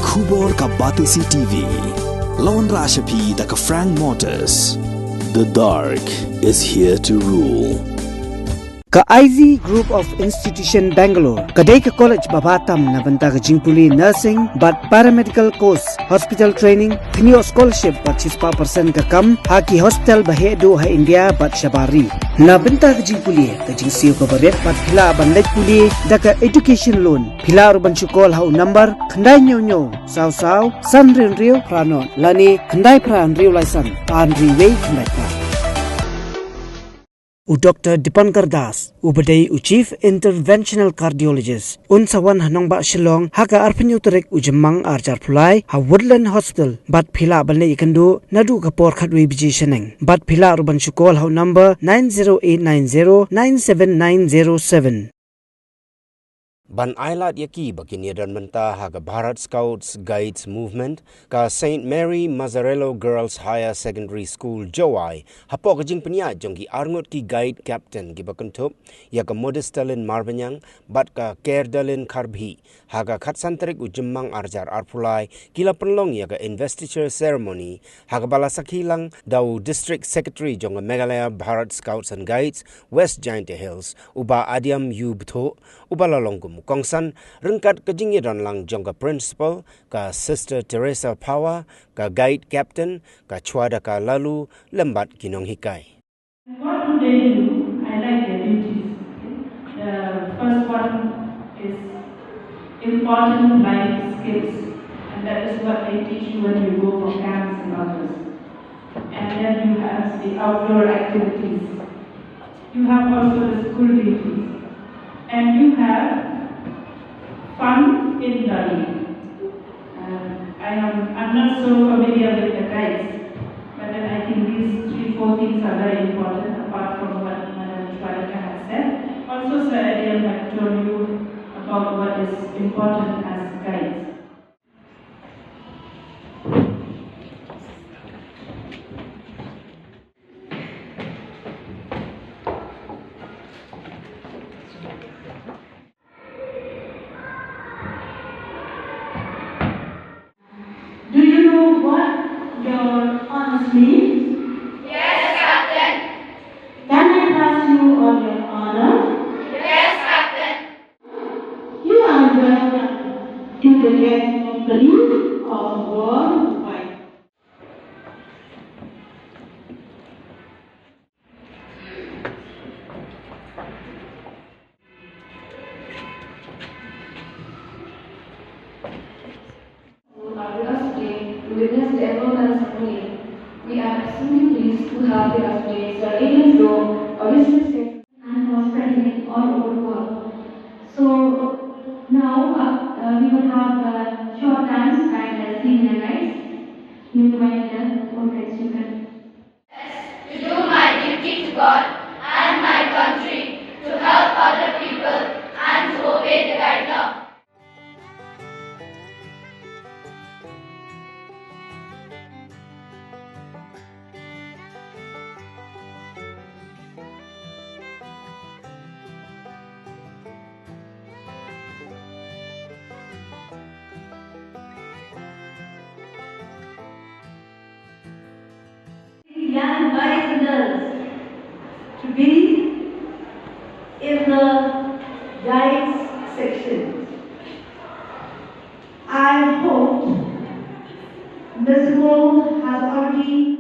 Khubor ka Batisi TV. Lawan Rashapi da ka Frank Motors. The dark is here to rule. Ka IZ Group of Institution Bangalore, kadai ka college babatam na banta ka jingpuli nursing but paramedical course, hospital training, Khynnah scholarship but 6% ka kam, haki hospital bahedo ha India but shabari. Na banta ka jingpuli ka jingsiyo ka baret but pila banlek puli da ka education loan. Pila urban chukol ha number khandai nyo saw san rio prano lani khandai pran rio laisan an riway khandai pra. Dr. Dipankar Das, Ubadai Chief Interventional Cardiologist, Unsawan Hanongba Shillong, Haka Arpanyutarek Ujamang Arjar Pulai, Ha Woodland Hospital, Bat Pila Balne Ikandu, Nadu Kapor Katwi Biji Sheneng, Bat Pila Ruban Shukol How number 90890-97907. Ban ailat yaki bakini dan menta haga Bharat Scouts Guides Movement ka St. Mary Mazzarello Girls Higher Secondary School Jowai hapo kajing penya jongki arngot ki guide captain ki bakuntup ya ka modestalin marbanyang bat ka kerdalin karbhi haga khatsantarik ujemmang arjar arpulai kila penlong ya ka investiture ceremony haga balasakhilang dau district secretary jonga Meghalaya Bharat Scouts and Guides West Giant Hills uba adiam Dkhot uba lalongkum Kongsan rengkat kejingiran lang jongka principal ka Sister Teresa Power ka guide captain ka chwada ka lalu lembat kinong hikai. What do they do? I like their duties. The first one is important life skills, and that is what they teach you when you go for camps and others. And then you have the outdoor activities. You have also the school duties, and you have fun in learning. I'm not so familiar with the guides, but then I think these 3-4 things are very important apart from what Madam Chwarika has said. Also, Sir Adiel had told you about what is important as guides. Do you know what your honors mean? Yes, Captain. Can I pass you on your honor? Yes, Captain. You are welcome to the next company of worldwide. With us today to witness the enrollment ceremony. We are extremely pleased to have with us today Sir Adrian Rung, a business and was spreading all over the world. So now we will have a short dance by the senior guys. You invite them, friends, you can. To do my duty to God and my country, to help other people and to obey the guide law. Young boys and girls to be in the guides section. I hope Ms. Rung has already